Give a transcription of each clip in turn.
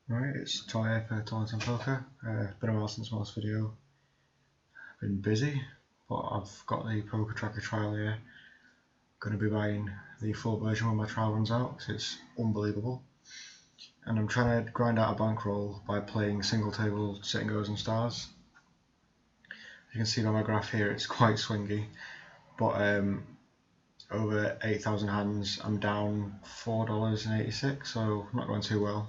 Right, it's Toy for Toilets and Poker. Been a while since my last video. Been busy, but I've got the Poker Tracker trial here. Going to be buying the full version when my trial runs out because it's unbelievable. And I'm trying to grind out a bankroll by playing single table sit and goes and stars. You can see on my graph here it's quite swingy, but over 8,000 hands I'm down $4.86, so I'm not going too well.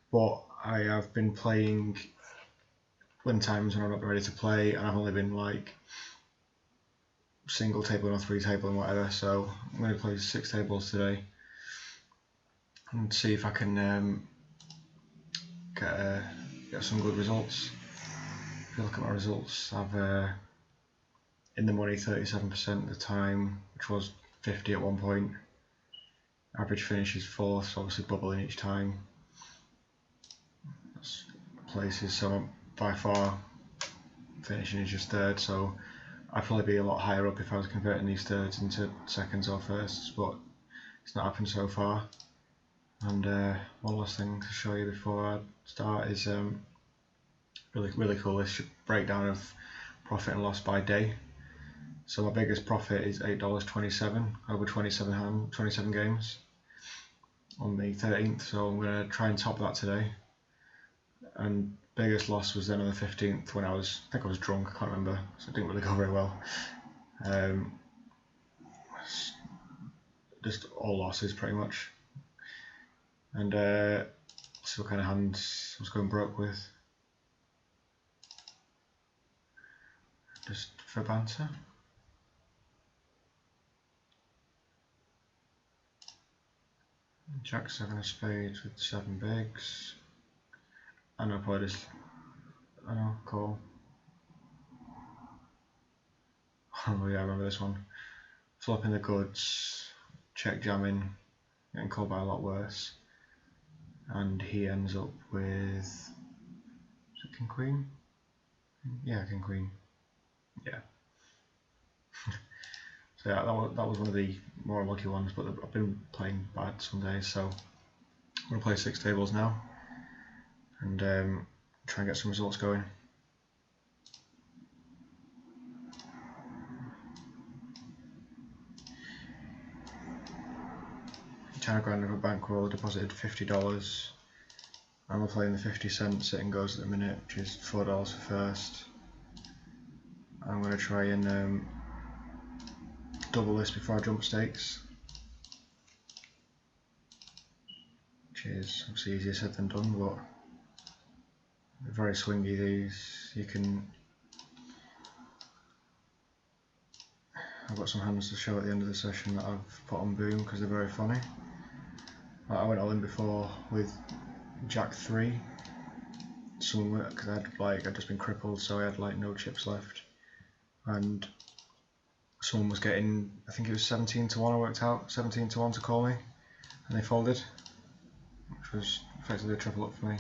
But I have been playing when times when I've not been ready to play, and I've only been like single table or 3 table and whatever, so I'm going to play 6 tables today and see if I can get some good results. If you look at my results, I've in the money 37% of the time, which was 50 at one point. Average finish is 4th, so obviously bubbling each time. That's places, so I'm by far finishing is just 3rd, so I'd probably be a lot higher up if I was converting these 3rds into 2nds or 1sts, but it's not happened so far. And one last thing to show you before I start is really cool, this breakdown of profit and loss by day. So my biggest profit is $8.27 over 27 games on the 13th, so I'm going to try and top that today. And biggest loss was then on the 15th when I think I was drunk, I can't remember, so it didn't really go very well. Just all losses pretty much. And see what kind of hands I was going broke with. Just for banter. Jack 7 of spades with 7 bigs. I know, probably just, I know, call. Oh yeah, I remember this one. Flopping the goods, check jamming, getting called by a lot worse. And he ends up with, is it king queen? Yeah, king queen. Yeah. So yeah, that was one of the more lucky ones, but I've been playing bad some days, so I'm going to play 6 tables now and try and get some results going. Trying to grind up a bankroll, deposited $50. I'm playing the 50-cent sit and goes at the minute, which is $4 for first. I'm going to try and double this before I jump stakes, which is obviously easier said than done, but they're very swingy these. I've got some hands to show at the end of the session that I've put on boom because they're very funny. I went all in before with Jack 3, because I'd just been crippled, so I had like no chips left, and someone was getting, I think it was 17 to 1 I worked out, 17 to 1 to call me, and they folded, which was effectively a triple up for me.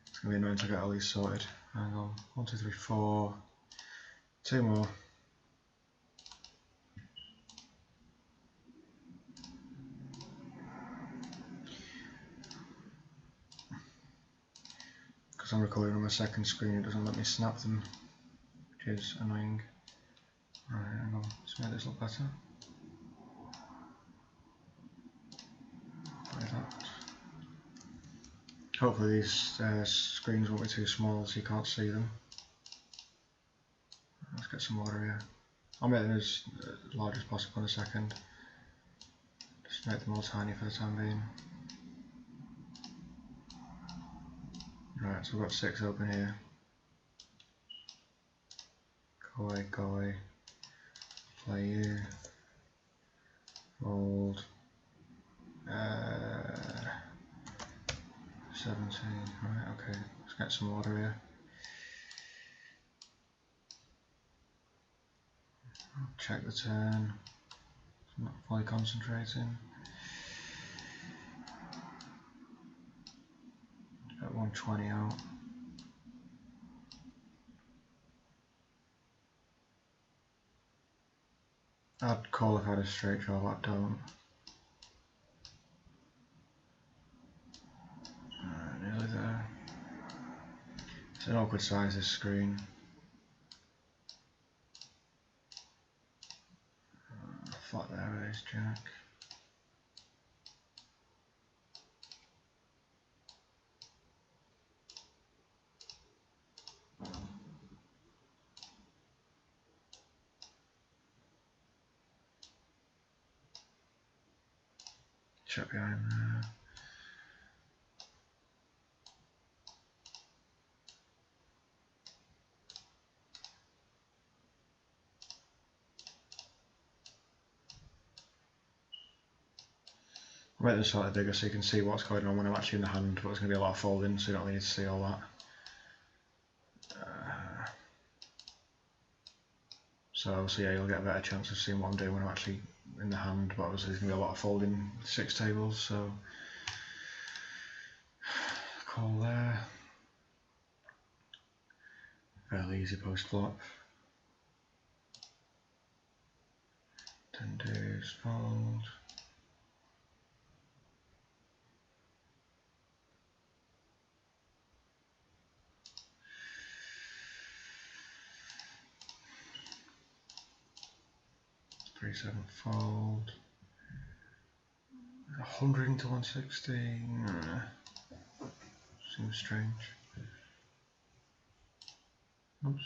It's going to be annoying to get all these sorted. Hang on, 1, 2, 3, 4, 2 more. Because I'm recording on my second screen, it doesn't let me snap them, which is annoying. Right, hang on, let's make this look better. Like that. Hopefully these screens won't be too small so you can't see them. Let's get some order here. I'll make them as large as possible in a second. Just make them all tiny for the time being. Right, so we've got 6 open here. Go away. Play you. Fold. 17. Right, okay. Let's get some order here. Check the turn. I'm not fully concentrating. Got 120 out. I'd call if I had a straight draw, but I don't. Nearly there. It's an awkward size, this screen. Flat there, ace jack. Check behind there. I'll make them slightly bigger so you can see what's going on when I'm actually in the hand, but there's going to be a lot of folding, so you don't need to see all that. So obviously, yeah, you'll get a better chance of seeing what I'm doing when I'm actually in the hand, but obviously there's going to be a lot of folding 6 tables, so call there. Fairly easy post flop. 10 deuce, fold. Three, 7, fold. 100 into 160. Seems strange. Oops.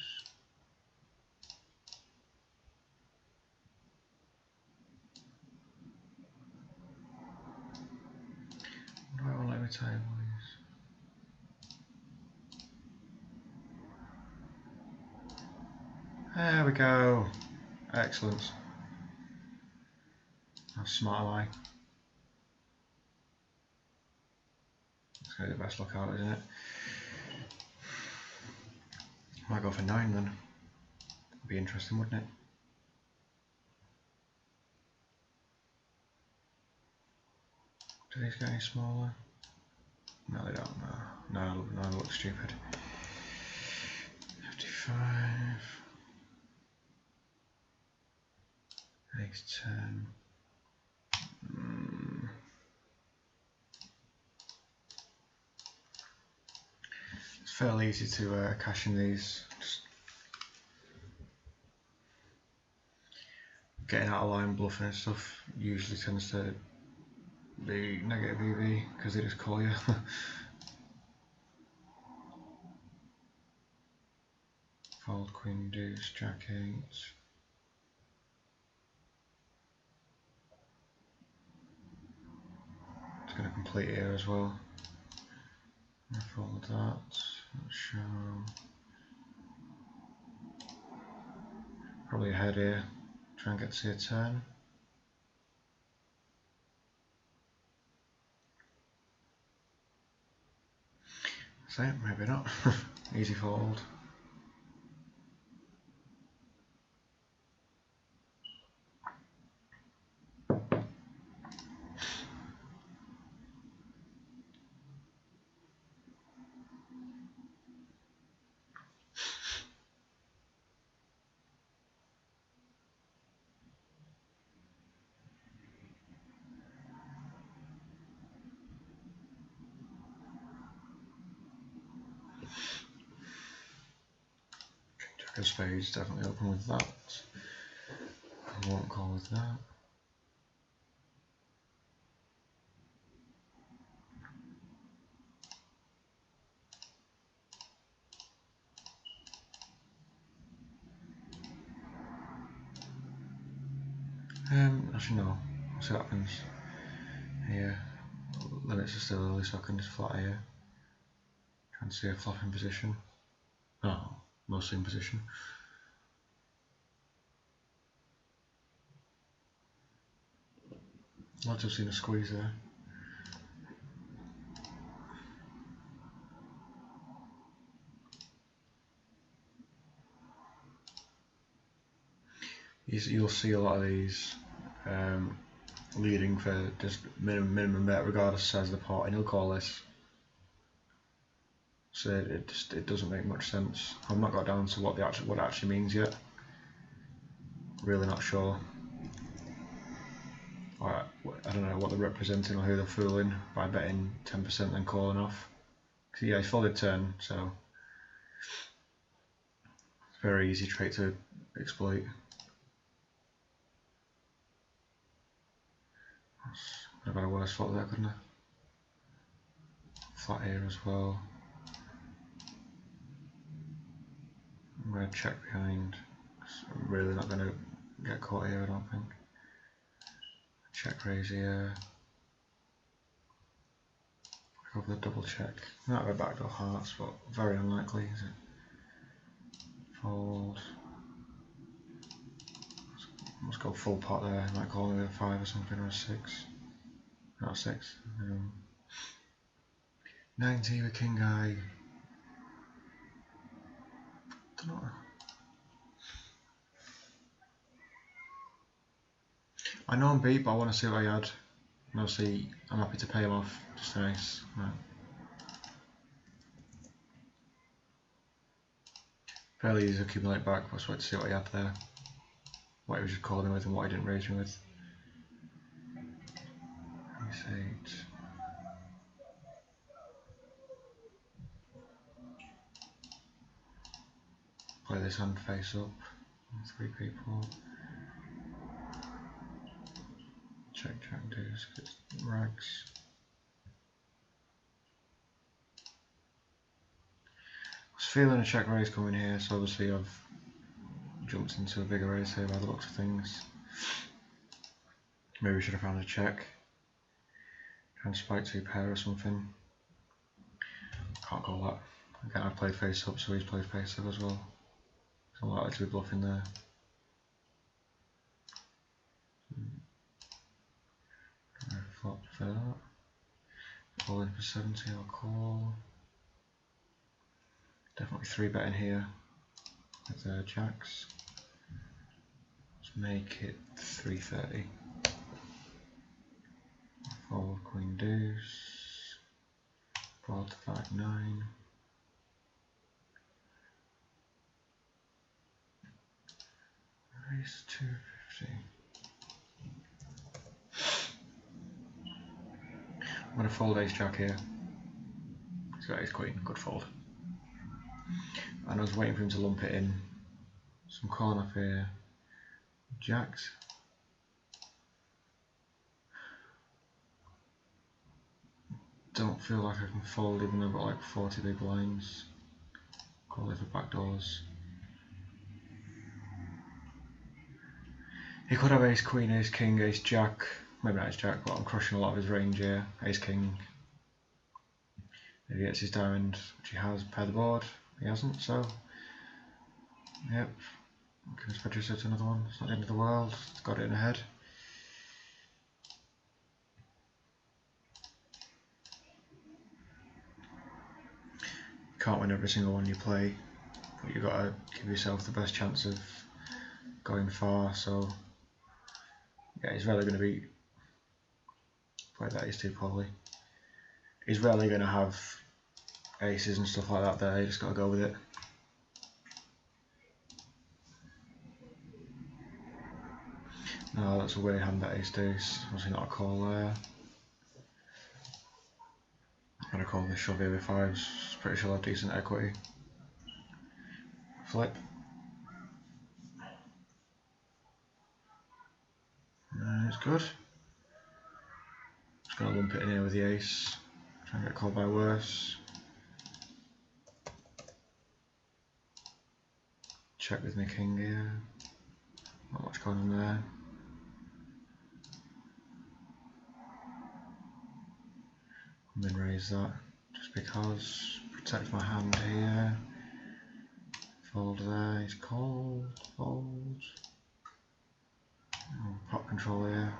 Why won't let me table these? There we go. Excellent. How smart am I? It's going to be the best lookout, isn't it? Might go for 9 then. Would be interesting, wouldn't it? Do these get any smaller? No, they don't. No, they look stupid. 55. Ace 10. It's fairly easy to cash in these. Just getting out of line, bluffing and stuff usually tends to be negative EV because they just call you. Fold queen deuce, jack 8. It's going to complete here as well. I fold that. Let's show. Probably ahead here. Try and get to see a turn. So maybe not. Easy fold. Jack of spades definitely open with that. I won't call with that. Actually no, we'll see what happens here. Limits are still early so I can just flat here. Try and see a flop in position. Oh, mostly in position. I'd like to have seen a squeeze there. You'll see a lot of these leading for just minimum bet regardless of size of the pot, and he'll call this. So it doesn't make much sense. I've not got down to what it actually means yet. Really not sure. I don't know what they're representing or who they're fooling by betting 10% and calling off. Yeah, he's folded turn, so Very easy trait to exploit. Could have had a worse flop there, couldn't I? Flat here as well. I'm going to check behind. I'm really not going to get caught here, I don't think. Check raise here. Go for the double check. Not have a backdoor hearts, but very unlikely, is it? Fold. Let's go full pot there. Might call me with a 5 or something, or a 6. Not a 6. 90 with king eye. Don't know. I know I'm beat, but I want to see what I had. And obviously, I'm happy to pay him off. Just nice. Right. Fairly easy to accumulate back, but I just wanted to see what he had there. What he was just calling with and what he didn't raise me with. Ace 8. Play this hand face up. 3 people. Check, check, deuce, rags. I was feeling a check raise coming here, so obviously I've jumped into a bigger raise here by the looks of things. Maybe we should have found a check. Try and spike 2 pair or something. Can't call that. Again, I've played face up, so he's played face up as well. So I'm likely to be bluffing there. Flop for that. All in for 70, I'll call. Definitely 3 betting here with jacks. Let's make it 330. Fold queen deuce. Broll to 5-9. Raise 250. I'm going to fold ace jack here. He's got ace queen, good fold. And I was waiting for him to lump it in. So I'm calling off here. Jacks. Don't feel like I can fold even though I've got like 40 big blinds. Call it for backdoors. He could have ace queen, ace king, ace jack. Maybe not ace jack, but I'm crushing a lot of his range here. Ace king. If he gets his diamond, which he has, pair the board. He hasn't, so yep. Can just register to another one. It's not the end of the world. It's got it in the head. You can't win every single one you play, but you've got to give yourself the best chance of going far. So yeah, he's rarely going to be play that ace 2 probably. He's rarely going to have aces and stuff like that there. You just got to go with it. No, that's a weird hand, that ace deuce. Obviously not a call there. I'm going to call this shove here with 5s. Pretty sure I'll have decent equity. Flip. It's good. Just going to lump it in here with the ace. Try and get called by worse. Check with my king here. Not much going on there. And then raise that just because. Protect my hand here. Fold there, he's called. Fold. Oh, pot control here.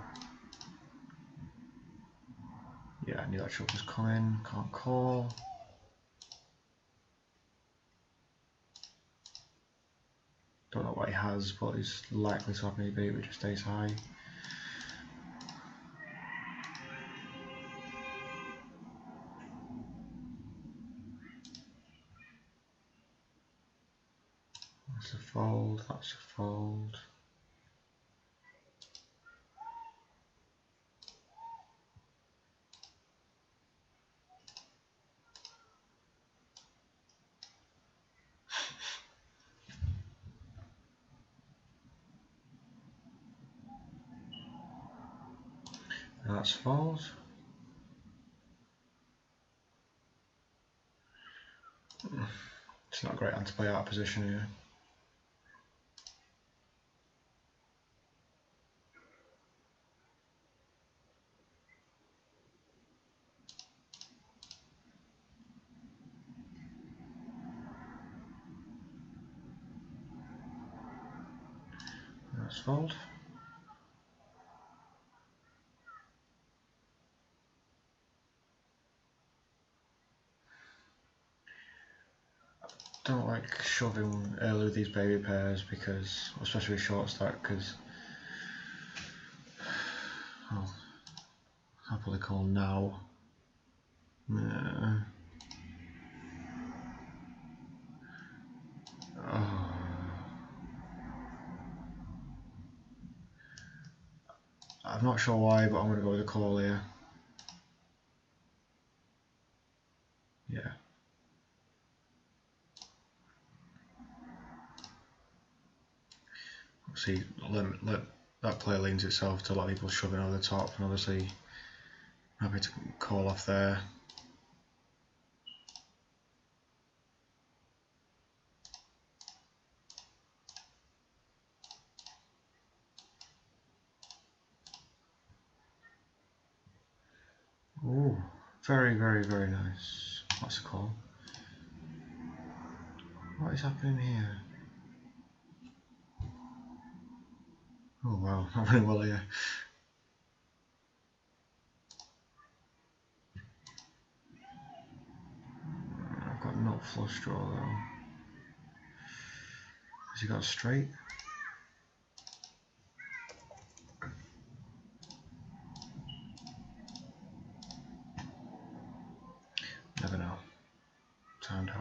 Yeah, I knew that shot was coming. Can't call. Don't know what he has, but he's likely to have me beat with just ace high. That's a fold, that's a fold. That's falls. It's not a great hand to play out of position here. That's fold. Don't like shoving early with these baby pairs because, especially short stack, because I'll happily call now. I'm not sure why, but I'm going to go with a call here. Yeah. See, let that play leans itself to a lot of people shoving over the top, and obviously happy to call off there. Ooh, very, very, very nice. That's a call. What is happening here? Oh wow, not running well here. I've got not flush draw though. Has he got a straight? Never know. Timed out.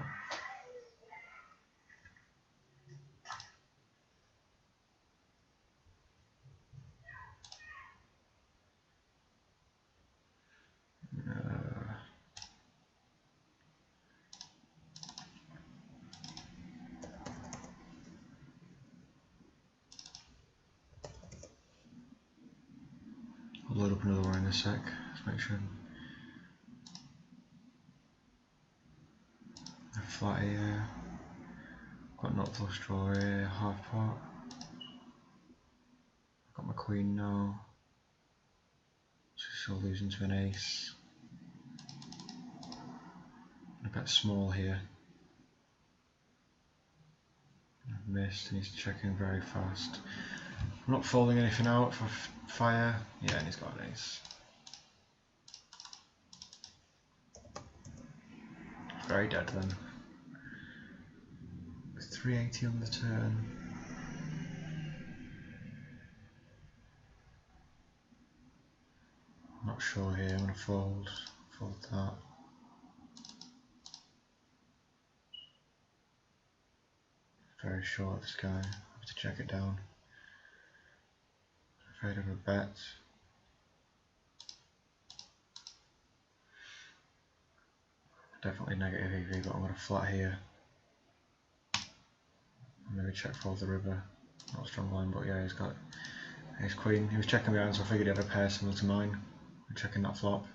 I'll load up another one in a sec. Let's make sure. A flat here. Got not flush draw here. Half pot. Got my queen now. Still losing to an ace. A bit small here. I've missed and he's checking very fast. I'm not folding anything out for fire. Yeah, and he's got an ace. Very dead then. 380 on the turn. I'm not sure here, I'm going to fold that. Very short this guy, I have to check it down. Afraid of a bet. Definitely negative EV, but I'm going to flat here. Maybe check fold the river. Not a strong line, but yeah, he's got ace queen. He was checking behind, so I figured he had a pair similar to mine. I'm checking that flop.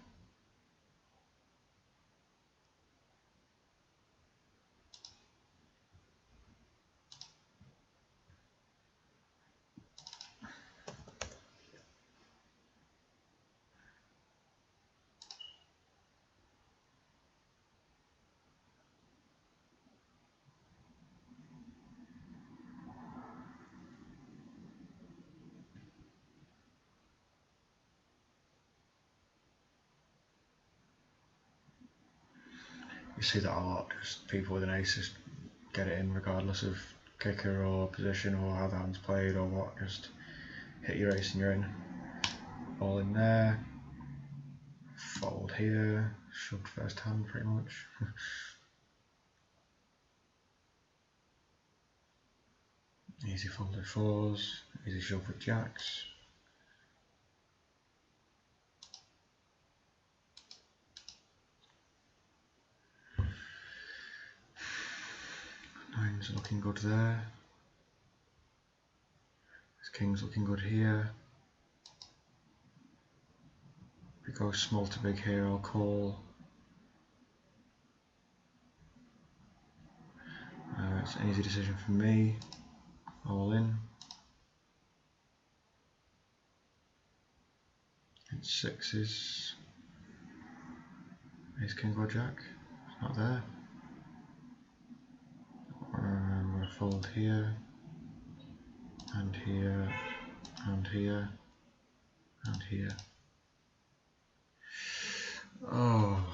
You see that a lot, just people with an ace just get it in regardless of kicker or position or how the hand's played or what, just hit your ace and you're in. All in there, fold here, shoved first hand pretty much. Easy fold with fours, easy shove with jacks. Nine's looking good there. His king's looking good here. we go small to big here, I'll call. It's an easy decision for me. All in. It's sixes. Ace king or jack. It's not there. I'm going to fold here, and here, and here, and here. Oh.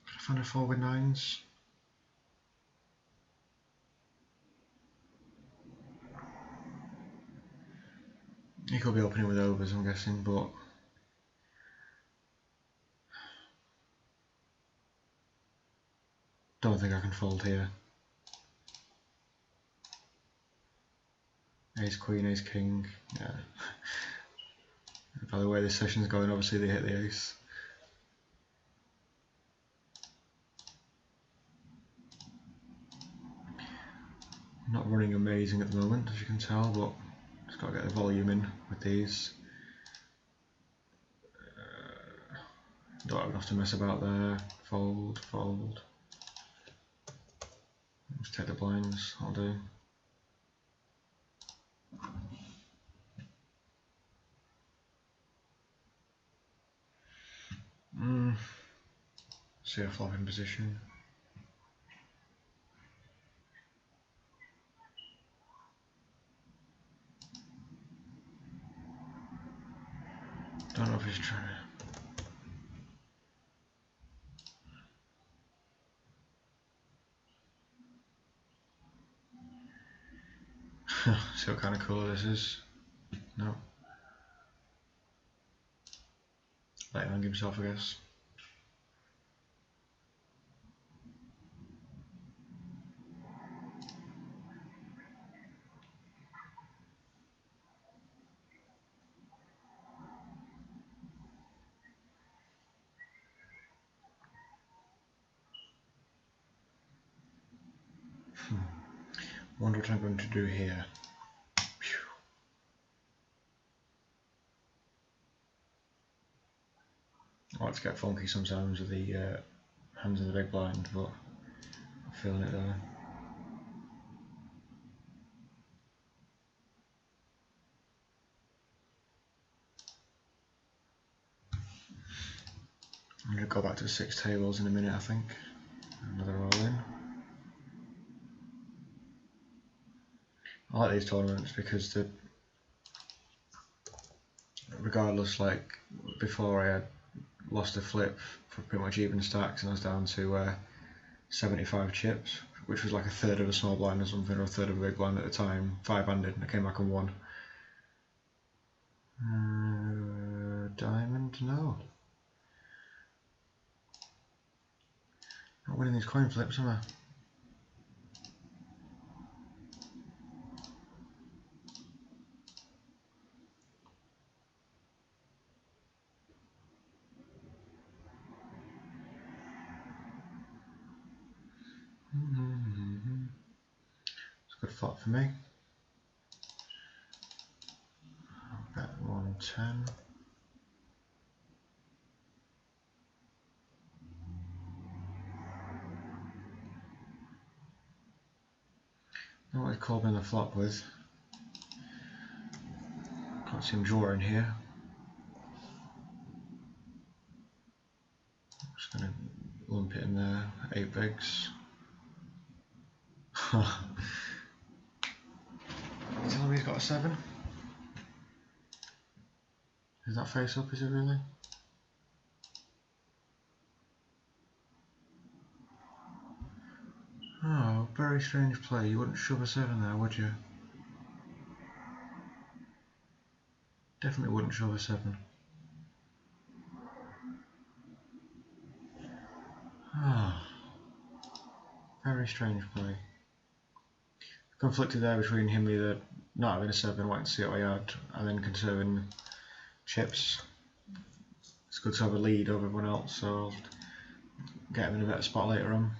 Could I find a 4 with nines? He could be opening with overs, I'm guessing, but don't think I can fold here. Ace queen, ace king, yeah. By the way this session's going, obviously they hit the ace. Not running amazing at the moment, as you can tell, but just got to get the volume in with these. Don't have enough to mess about there. Fold, fold. Just take the blinds, I'll do. See a flop in position. Don't know if he's trying to see what kind of colour this is. No. Let him hang himself, I guess. Wonder what I'm going to do here. I like to get funky sometimes with the hands in the big blind, but I'm feeling it there. I'm going to go back to 6 tables in a minute, I think. Another all in. I like these tournaments because regardless, like before I had lost a flip for pretty much even stacks and I was down to 75 chips, which was like a third of a small blind or something, or a third of a big blind at the time, 5-handed, and I came back and won. Diamond? No. Not winning these coin flips, am I? It's a good flop for me. I'll bet 110. I know what he called me on the flop with. Can't see him drawing here. I'm just going to lump it in there, 8 bigs. You telling me he's got a 7? Is that face up, is it really? Oh, very strange play. You wouldn't shove a 7 there, would you? Definitely wouldn't shove a 7. Ah, very strange play. Conflicted there between him either not having a 7, wanting to see what he had, and then conserving chips. It's good to have a lead over everyone else, so I'll get him in a better spot later on.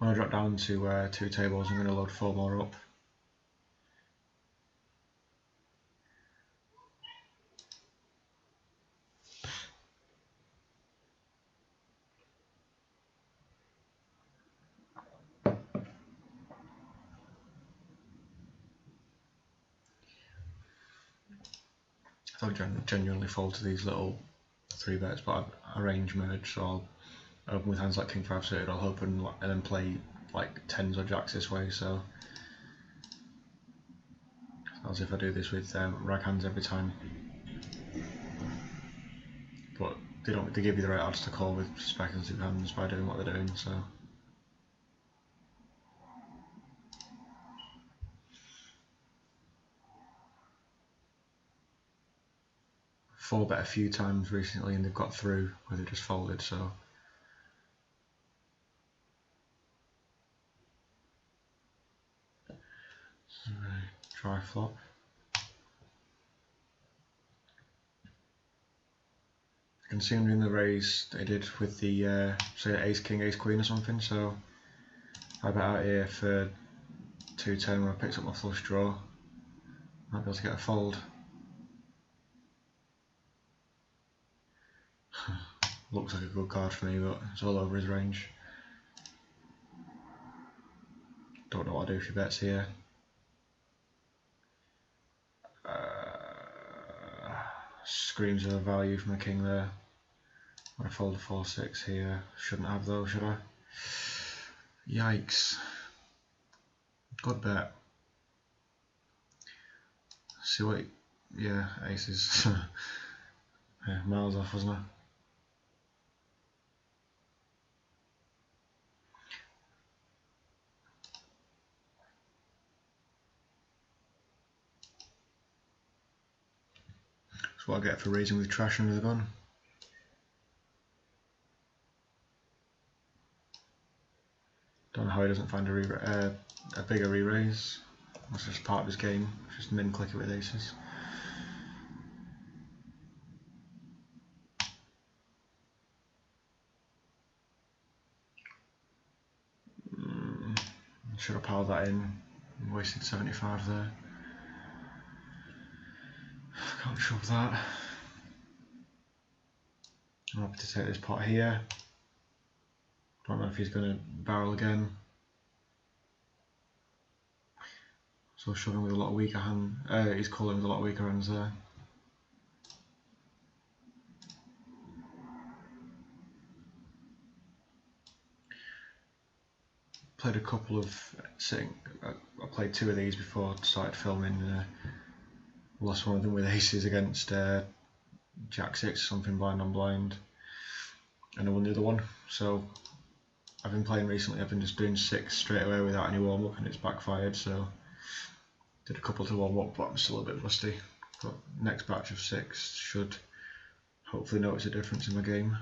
when I drop down to 2 tables, I'm going to load 4 more up. I don't genuinely fold to these little 3 bets, but I range merge, so I'll open with hands like King 5 suited, I'll open and then play like 10s or jacks this way, so as if I do this with rag hands every time. But they give you the right odds to call with speculative hands by doing what they're doing, so. 4 bet a few times recently and they've got through where they just folded, so. Try flop. I can see them doing the raise they did with the say ace king, ace queen or something, so I bet out here for 210 when I picked up my flush draw. Might be able to get a fold. Looks like a good card for me, but it's all over his range. Don't know what I do if he bets here. Screams of a value from the king there. I fold a 4-6 here. Shouldn't have though, should I? Yikes. Good bet. See what? Yeah, aces. Yeah, miles off, wasn't I? That's what I get for raising with trash under the gun. Don't know how he doesn't find a bigger re-raise. That's just part of his game. Just min click it with aces. Should have piled that in. Wasted 75 there. Can't shove that. I'm happy to take this pot here. Don't know if he's going to barrel again. So shoving with a lot of weaker hand. He's calling with a lot of weaker hands there. Played a couple of I played 2 of these before I started filming. Lost one of them with aces against Jack 6 something blind on blind, and I won the other one. So I've been playing recently. I've been just doing 6 straight away without any warm up, and it's backfired. So did a couple to warm up, but I'm still a bit rusty. But next batch of 6 should hopefully notice a difference in my game.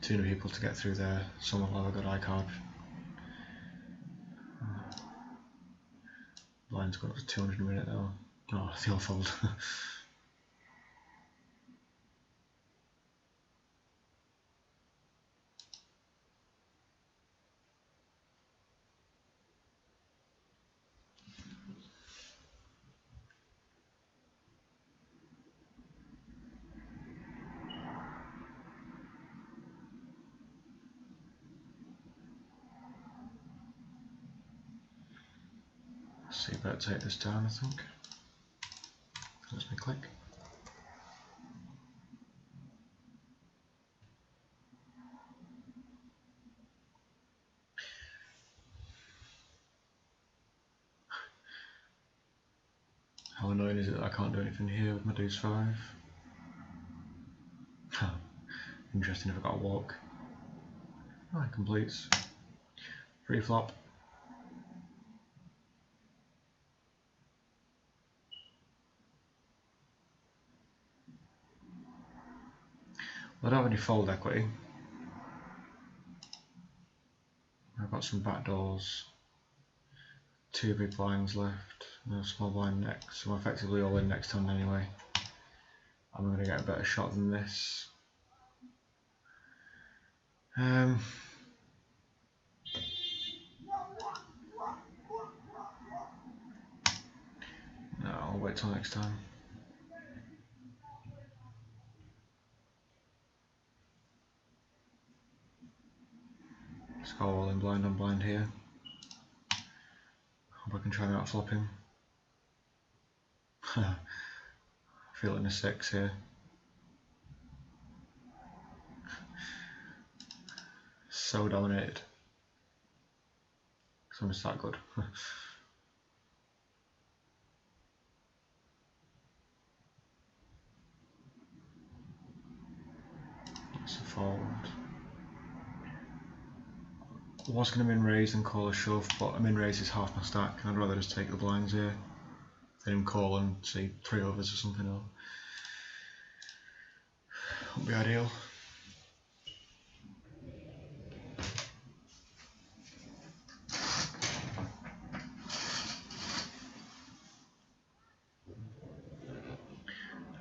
Too many people to get through there. Someone will have a good eye card. Blind's got up to 200 a minute now. Oh, I feel fold. See, better take this down, I think. Let's me click. How annoying is it that I can't do anything here with my deuce 5? Interesting if I got a walk. Oh, it completes. Free flop. Well, I don't have any fold equity. got some back doors, 2 big blinds left, and a small blind next, so I'm effectively all in next hand anyway. I'm going to get a better shot than this. No, I'll wait till next time. Let's go all in blind on blind here. Hope I can try and outflop him. Feeling a 6 here. So dominated. So I'm just that good. That's a fold. I was going to min raise and call a shove, but a min raise is half my stack, and I'd rather just take the blinds here than him call and see 3 overs or something. Or wouldn't be ideal.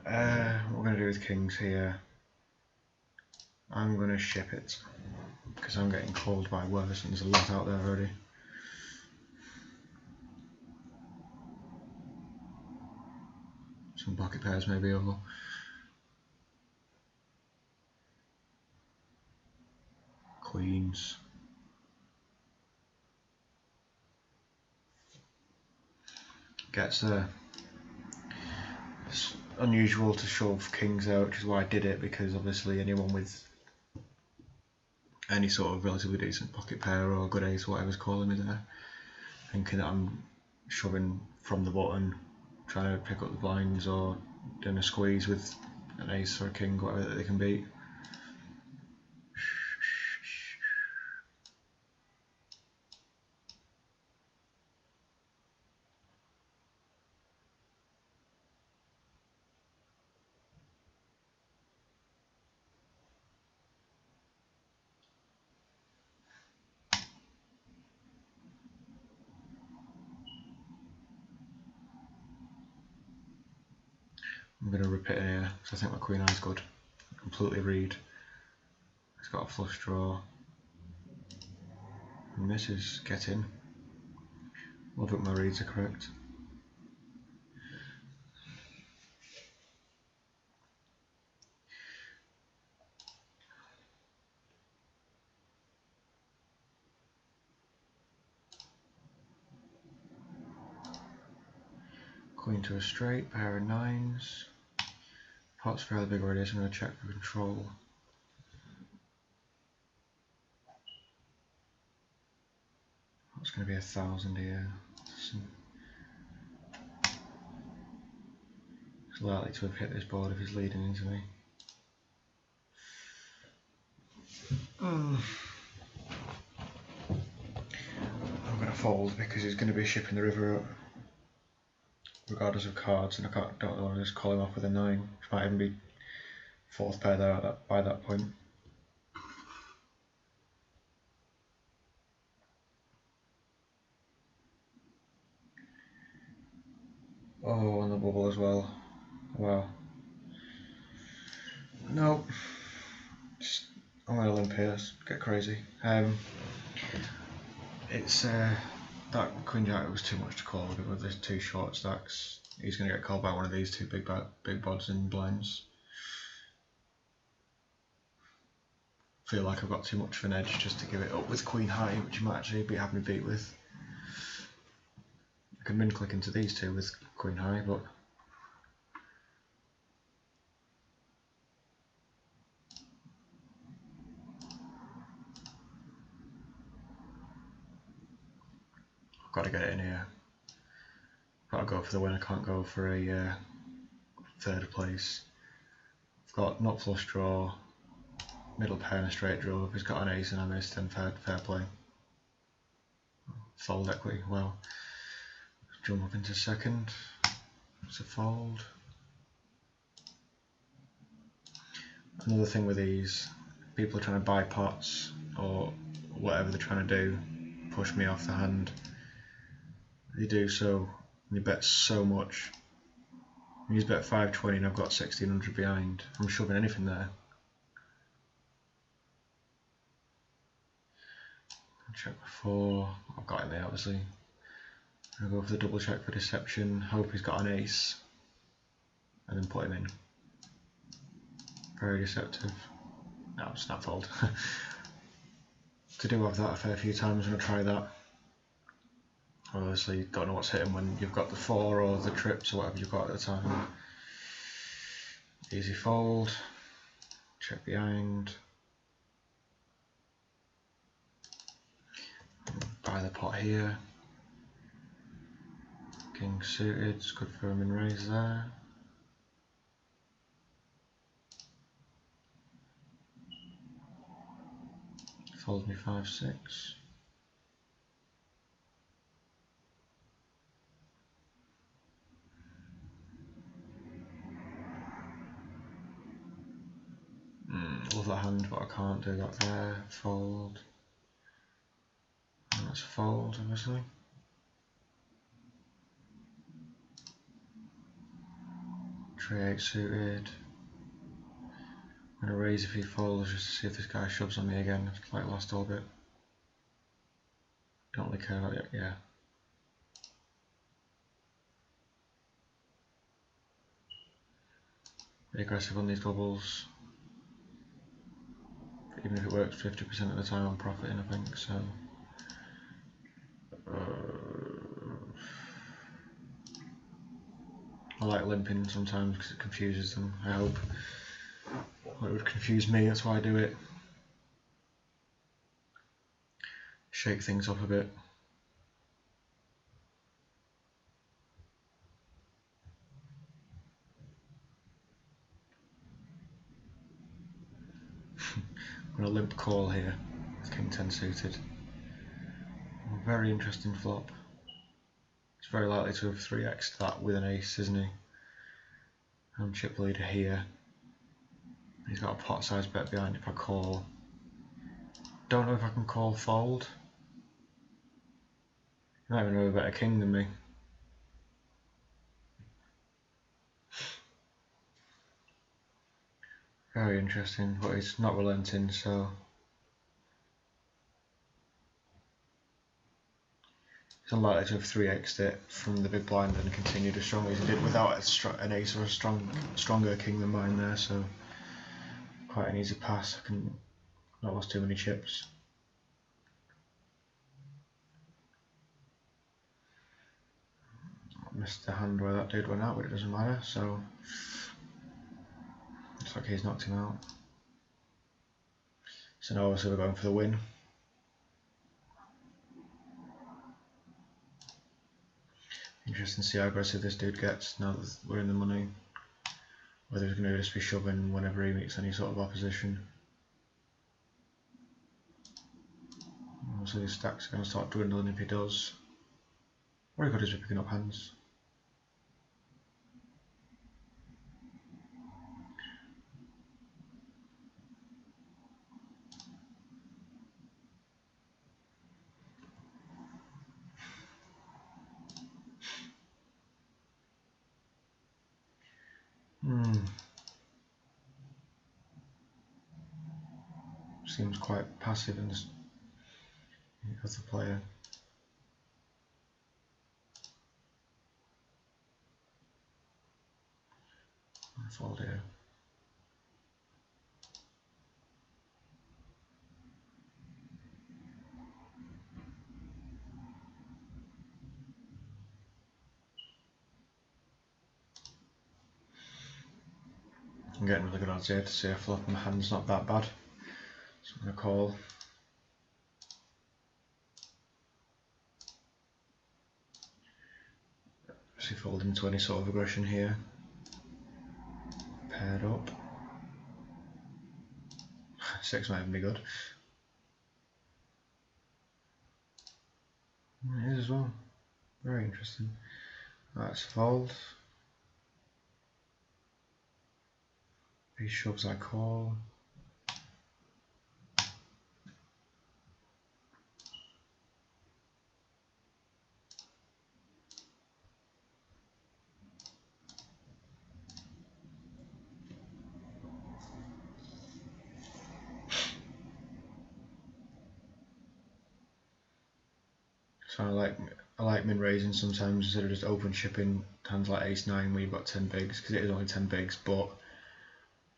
What we're going to do with kings here, I'm going to ship it because I'm getting called by worse and there's a lot out there already. Some pocket pairs maybe over. Queens. Gets there. It's unusual to shove kings out, which is why I did it, because obviously anyone with any sort of relatively decent pocket pair or good ace, whatever's calling me there, thinking that I'm shoving from the button, trying to pick up the blinds or doing a squeeze with an ace or a king, whatever that they can beat. I'm going to rip it in here because I think my queen eye's good. Completely read. It's got a flush draw. And this is get in. Love it, my reads are correct. Queen to a straight, pair of 9s. Pot's fairly big already, so I'm going to check for control. It's going to be 1,000 here. He's likely to have hit this board if he's leading into me. I'm going to fold because he's going to be shipping the river up regardless of cards, and I don't want to just call him off with a 9, which might even be 4th pair there by that point. Oh, on the bubble as well. Wow. No. Just, I'm going to limp here, get crazy. It's that queen jack was too much to call with the 2 short stacks. He's going to get called by one of these 2 big bods in blinds. Feel like I've got too much of an edge just to give it up with queen high, which you might actually have me beat with. I can min click into these 2 with queen high, but I've got to get it in here. Got to go for the win. I can't go for a 3rd place. I've got nut flush draw, middle pair and a straight draw. If he's got an ace and I missed, then fair play. Fold equity. Well, jump up into 2nd. It's a fold. Another thing with these, people are trying to buy pots or whatever they're trying to do. push me off the hand. They do so, and they bet so much. He's bet 520 and I've got 1600 behind. I'm shoving anything there. Check before. I've got him there obviously. I'll go for the double check for deception. Hope he's got an ace. And then put him in. Very deceptive. No, snap fold. To do have that a fair few times, I'm going to try that. Obviously, you don't know what's hitting when you've got the 4 or the trips or whatever you've got at the time. Easy fold. Check behind. Buy the pot here. King suited, it's good for him in raise there. Fold me 5-6. Love that hand, but I can't do that there. Fold. And that's fold, obviously. Tree 8 suited. I'm going to raise a few folds just to see if this guy shoves on me again, like last orbit. Don't really care about it, yeah. Be aggressive on these bubbles. Even if it works 50% of the time, I'm profiting, I think, so. I like limping sometimes because it confuses them, I hope. Well, it would confuse me, that's why I do it. Shake things up a bit. I'm going to limp call here with King 10 suited. Very interesting flop. It's very likely to have 3x'd that with an ace, isn't he? I'm chip leader here. He's got a pot size bet behind if I call. Don't know if I can call fold. He might even have a better king than me. Very interesting, but he's not relenting, so he's unlikely to have 3x'd it from the big blind and continued as strong as he did without an ace or a stronger king than mine there, so quite an easy pass. I can not lost too many chips. I missed the hand where that dude went out, but it doesn't matter, so looks like he's knocked him out. So now obviously we're going for the win. Interesting to see how aggressive this dude gets now that we're in the money. Whether he's going to just be shoving whenever he meets any sort of opposition. Also his stacks are going to start dwindling if he does. Or he could just be picking up hands. Seems quite passive in this as a player. I fold here. I'm getting really good odds here to see a flop and my hand's not that bad. So I'm going to call. See fold into any sort of aggression here. Paired up. 6 might even be good. It is as well. Very interesting. That's fold. He shoves, I call. So I like min raising sometimes instead of just open shipping hands like ace 9 where you've got 10 bigs, because it is only 10 bigs, but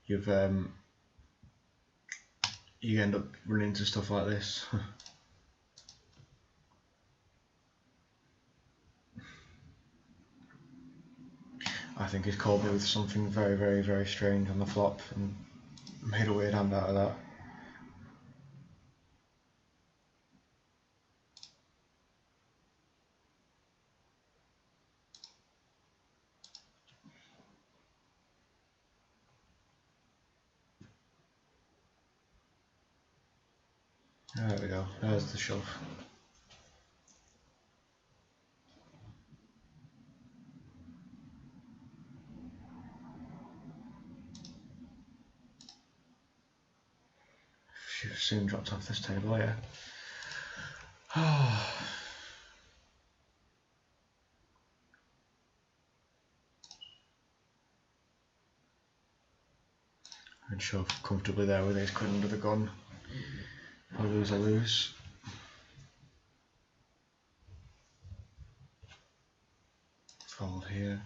you've you end up running into stuff like this. I think he's called me with something very, very, very strange on the flop and made a weird hand out of that. There we go, there's the shove. Should have soon dropped off this table, yeah. And shove comfortably there with ace quid under the gun. If I lose, I lose. Fold here.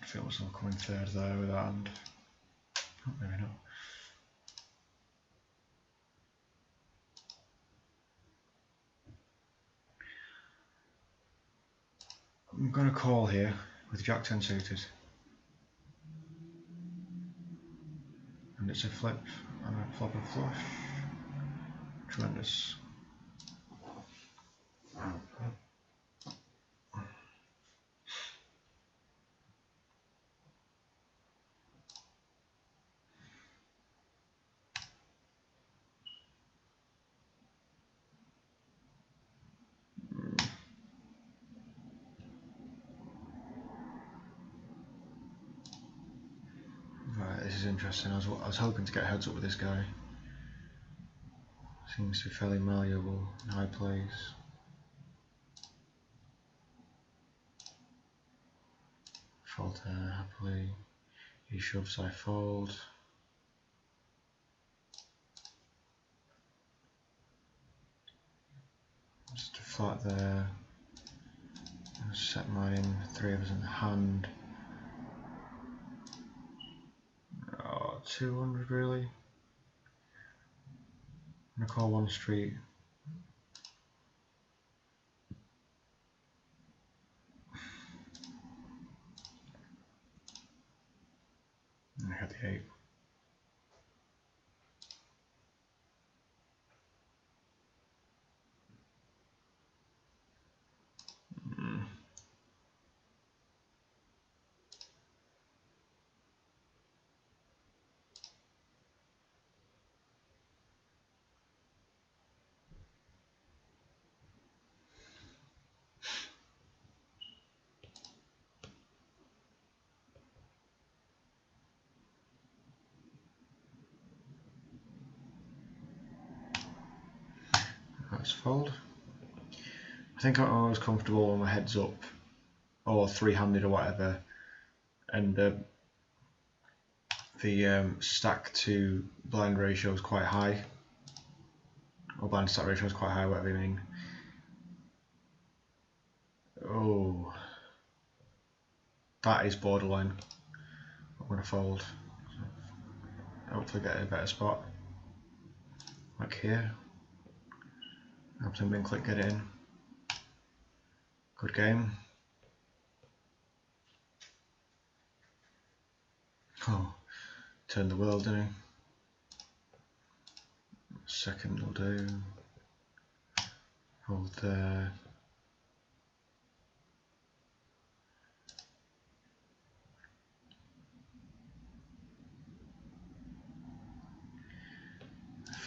I feel myself coming third there with that hand. Oh, maybe not. I'm going to call here with Jack 10 suited. And it's a flip and a flop and flush. Tremendous. Right, this is interesting. I was hoping to get heads up with this guy. Seems to be fairly malleable in high plays. Fold there happily. He shoves, I fold. Just a flat there. I'll set mine in, 3 of us in the hand. Oh, 200 really? I'm gonna call one street. And I had the 8. Let's fold. I think I'm always comfortable when my head's up or 3-handed or whatever, and the stack to blind ratio is quite high, or blind stack ratio is quite high, whatever you mean. Oh, that is borderline. I'm going to fold. Hopefully get a better spot. Like here. Hopefully min click get it in. Good game. Oh, turned the world, didn't he? Second will do. Hold there.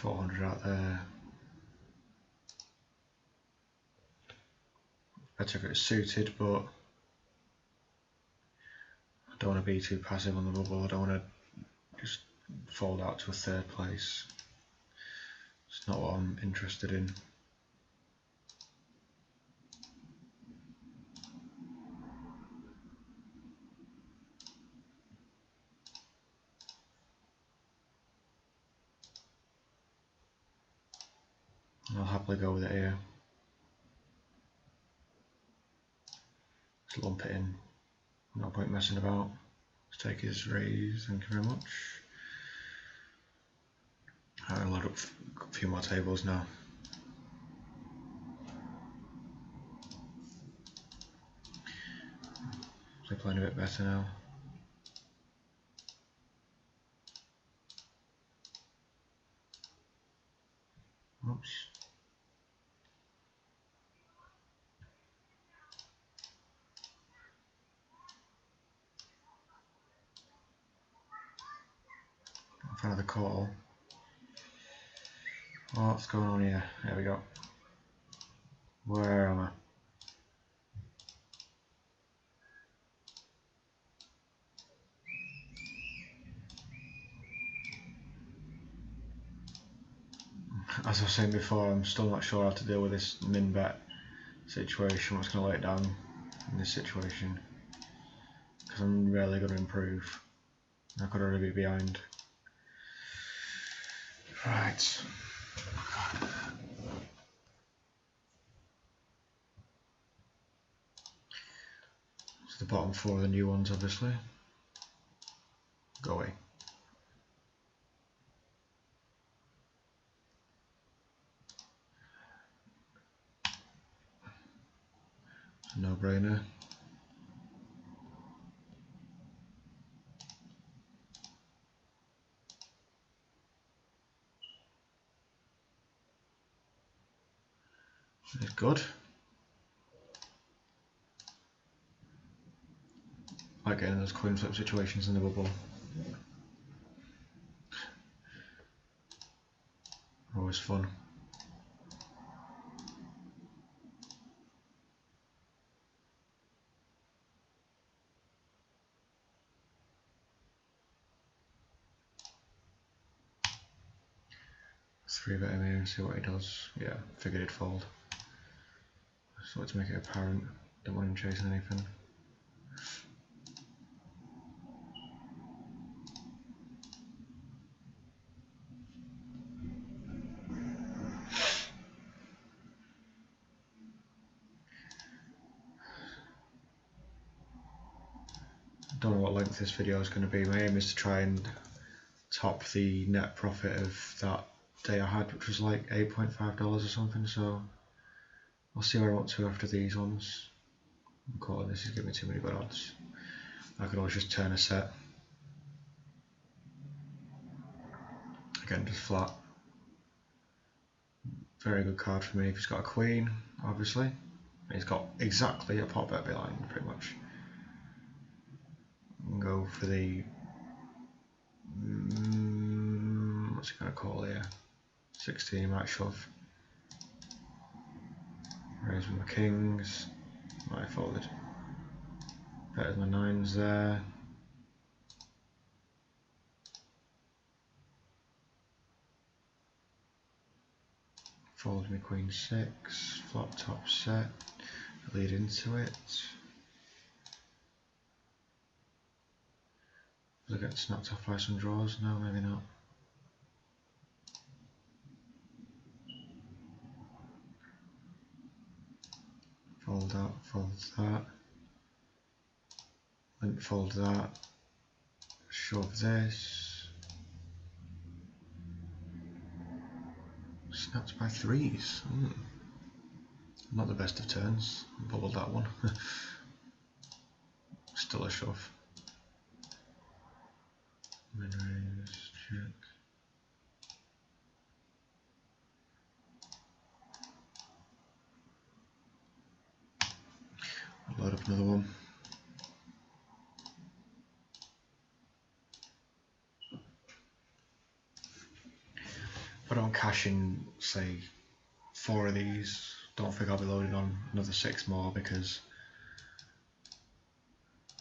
$400 out there. better if it was suited, but I don't want to be too passive on the bubble. I don't want to just fold out to a third place. It's not what I'm interested in. I'll happily go with it here. Just lump it in. No point messing about. Let's take his raise, thank you very much. I'll load up a few more tables now. They're playing a bit better now. Oops. In front of the call. Oh, what's going on here? There we go. Where am I? As I was saying before, I'm still not sure how to deal with this min bet situation. What's going to lay it down in this situation? Because I'm really going to improve. I could already be behind. Right. So the bottom four are the new ones, obviously. Go away. No brainer. It's good. Like getting those coin flip situations in the bubble. Always fun. Three bet him here and see what he does. Yeah, figured he'd fold. So let's make it apparent. Don't want him chasing anything. Don't know what length this video is going to be. My aim is to try and top the net profit of that day I had, which was like $8.5 or something. So I'll see where I'm up to after these ones. I'm calling this is giving me too many good odds. I could always just turn a set. Again, just flat. Very good card for me if he's got a queen, obviously. He's got exactly a pot bet behind, pretty much. And go for the what's he gonna call here? 16, might shove. Raise with my kings. Might have folded. Better my nines there. Fold me queen 6. Flop top set. Lead into it. Will I get snapped off by some draws? No, maybe not. Fold that, fold that. Limp fold that. Shove this. Snapped by threes. Not the best of turns. Bubbled that one. Still a shove. Min raise, check. I'll load up another one. If I don't cash in, say, 4 of these, don't think I'll be loading on another 6 more because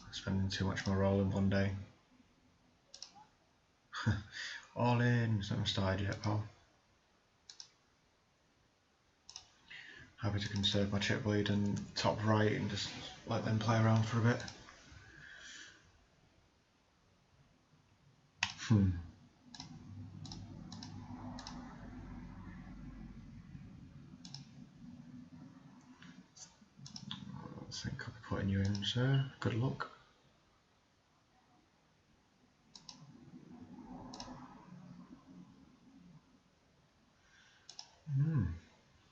I'm spending too much more roll in one day. All in, it's not even started yet, pal. Happy to conserve my chip bleed and top right and just let them play around for a bit. I think I'll be putting you in, sir. Good luck.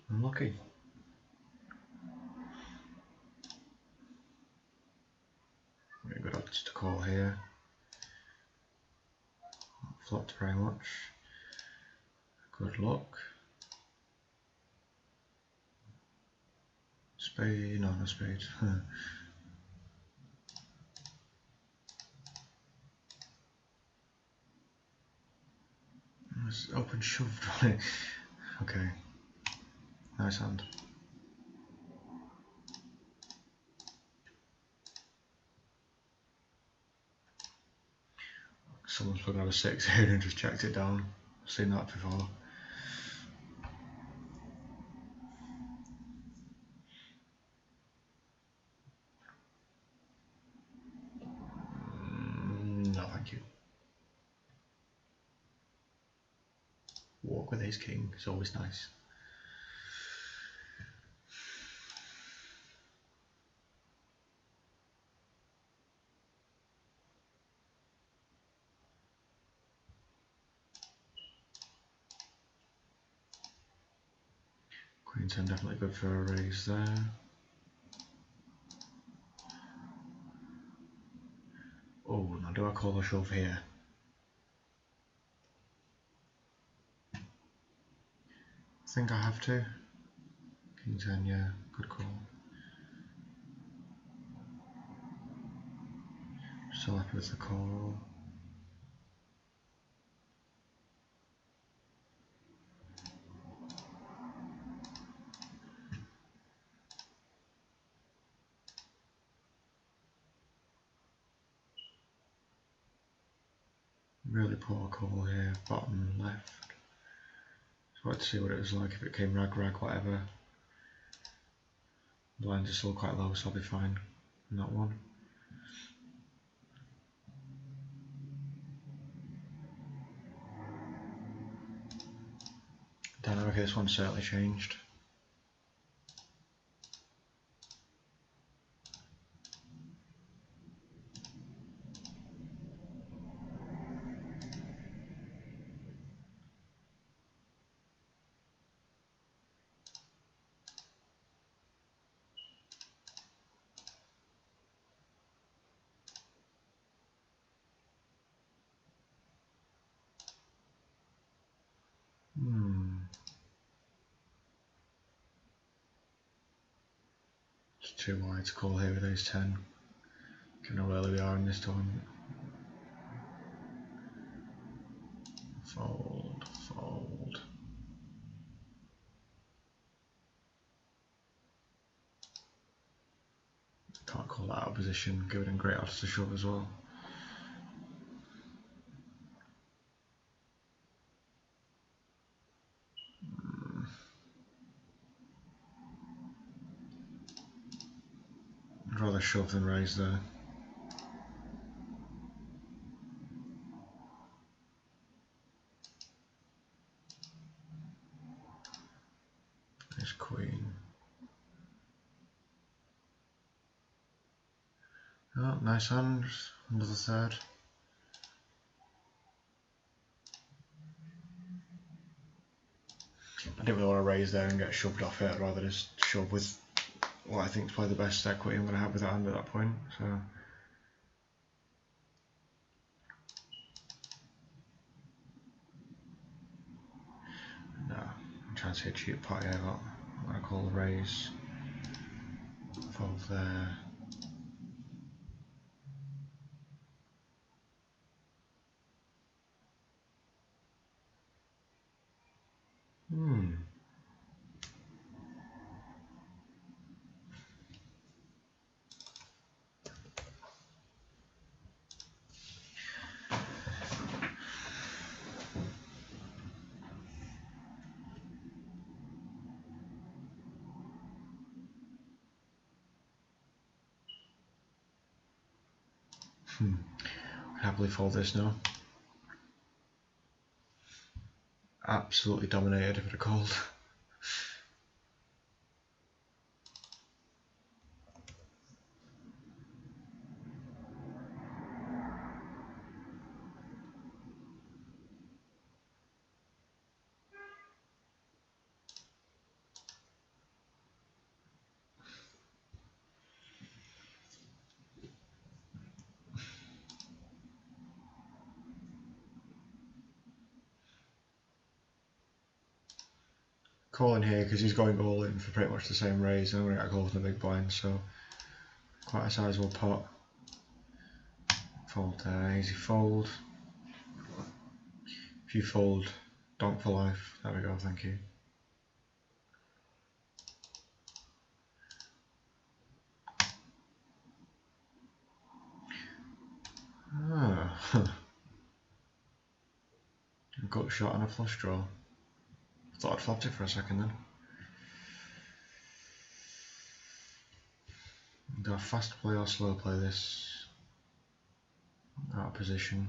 Unlucky. Very good odds to call here. Flopped very much. Good luck. Spade, no spade. It's open shoved on it. Okay. Nice hand. Someone's probably have a 6 here and just checked it down. I've seen that before. No, thank you. Walk with ace king is always nice. Queen 10 definitely good for a raise there. Oh, now do I call a shove here? I think I have to. King 10, yeah, good call. Still happy with the call. Really poor call here, bottom left. Just wanted to see what it was like if it came rag, whatever. Blinds are still quite low, so I'll be fine in that one. Dynamic of this one certainly changed. It's too wide to call here with ace 10. Don't know where early we are in this tournament. Fold, fold. Can't call that out of position, given him great odds to shove as well. I'd rather shove than raise there. There's queen. Oh, nice hand, under the third. I didn't really want to raise there and get shoved off it. I'd rather just shove with what I think is probably the best equity I'm going to have with that hand at that point. So no, I'm trying to see a cheap pot here, but I'm going to call the raise. Fold there. Happily fold this now. Absolutely dominated if it had called. Calling here because he's going all in for pretty much the same raise, and I'm going to get a call from the big blind, so quite a sizable pot. Fold there, easy fold. If you fold, donk for life. There we go, thank you. Gut shot and a flush draw. Thought I'd flopped it for a second then. Do I fast play or slow play this? Out of position.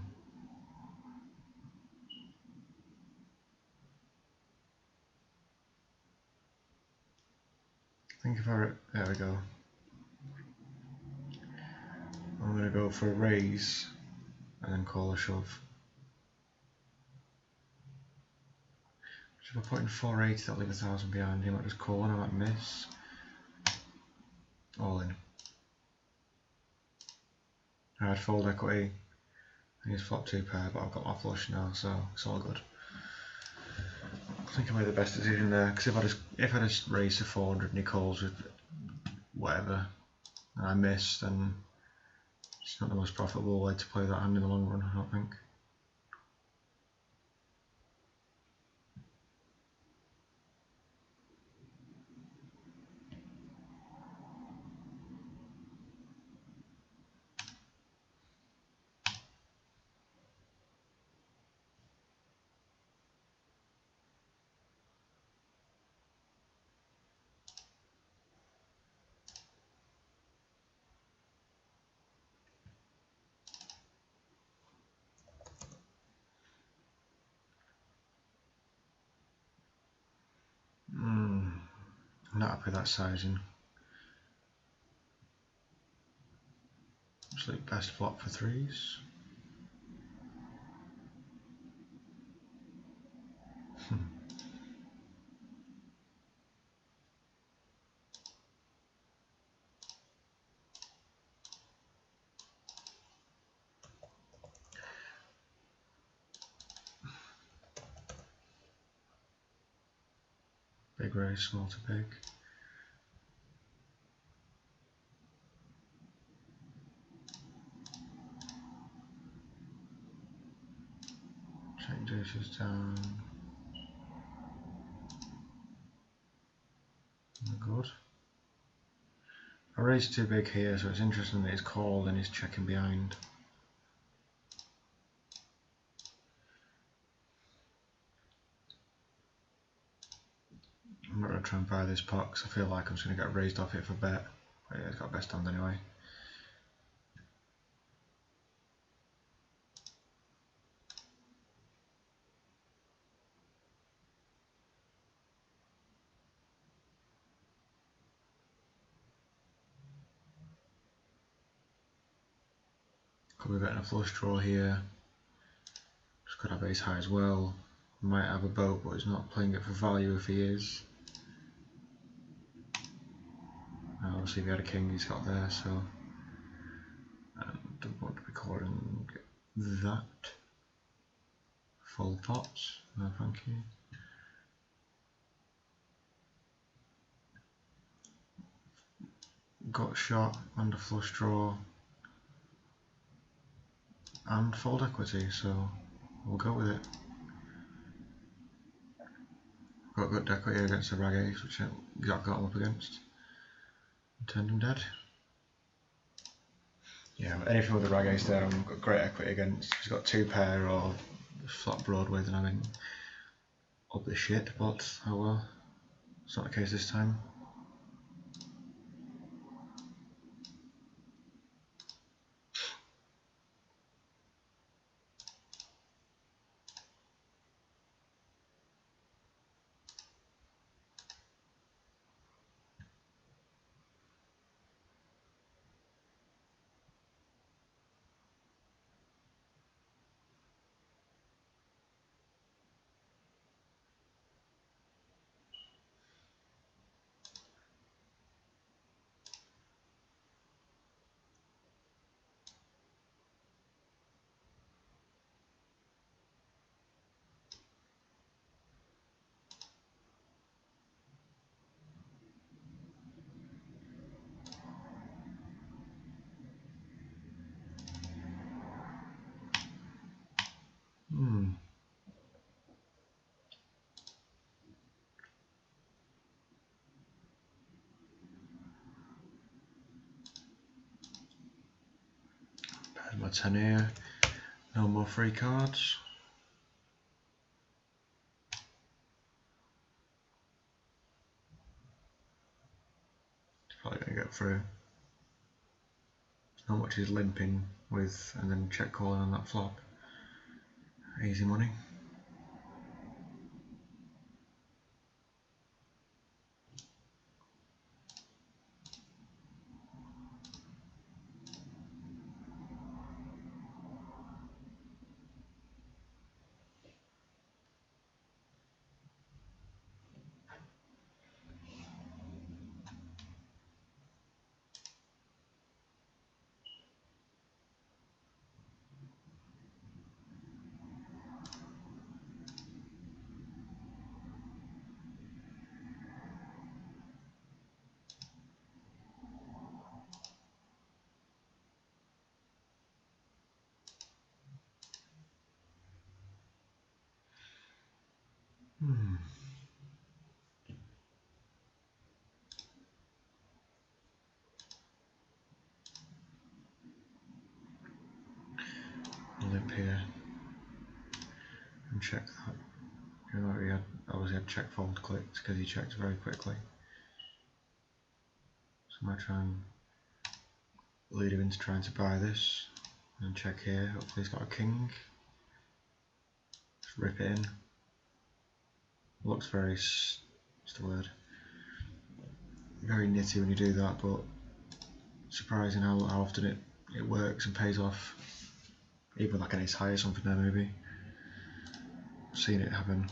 I think if I, there we go. I'm going to go for a raise and then call a shove. So if I put in 480, that'll leave 1,000 behind. He might just call and I might miss. All in. I'd fold equity. I need to flop 2 pair, but I've got my flush now, so it's all good. I think I made the best decision there, because if I just raise to 400 and he calls with whatever, and I miss, then it's not the most profitable way to play that hand in the long run, I don't think. I'm not happy with that sizing. Absolute best flop for 3s. Big raise, small to big. Check deuces down. Good. I raised too big here, so it's interesting that he's called and he's checking behind. I'm not going to try and buy this pot because I feel like I'm just going to get raised off it for bet. But yeah, he's got best hand anyway. Could be getting a flush draw here. Just could have ace high as well. Might have a boat, but he's not playing it for value if he is. Obviously, if he had a king, he's got there, so don't want to be calling that. Full pots, no thank you. Gut shot and a flush draw and fold equity, so we'll go with it. Got good equity against the rag ace, which I got him up against. Turned him dead. Yeah, anything with the rag ace there, I've got great equity against. He's got 2 pair or flat Broadway, then I'm in up the shit, but oh well. It's not the case this time. And my 10 here. No more free cards. It's probably going to get through. Not much is limping with, and then check calling on that flop. Easy money. Limp here and check that. Even though he had obviously had check fold clicked because he checked very quickly. So I might try and lead him into trying to buy this and check here. Hopefully he's got a king. Just rip it in. Looks very, what's the word? Very nitty when you do that, but surprising how often it works and pays off. Even like an ace high or something there maybe. Seen it happen.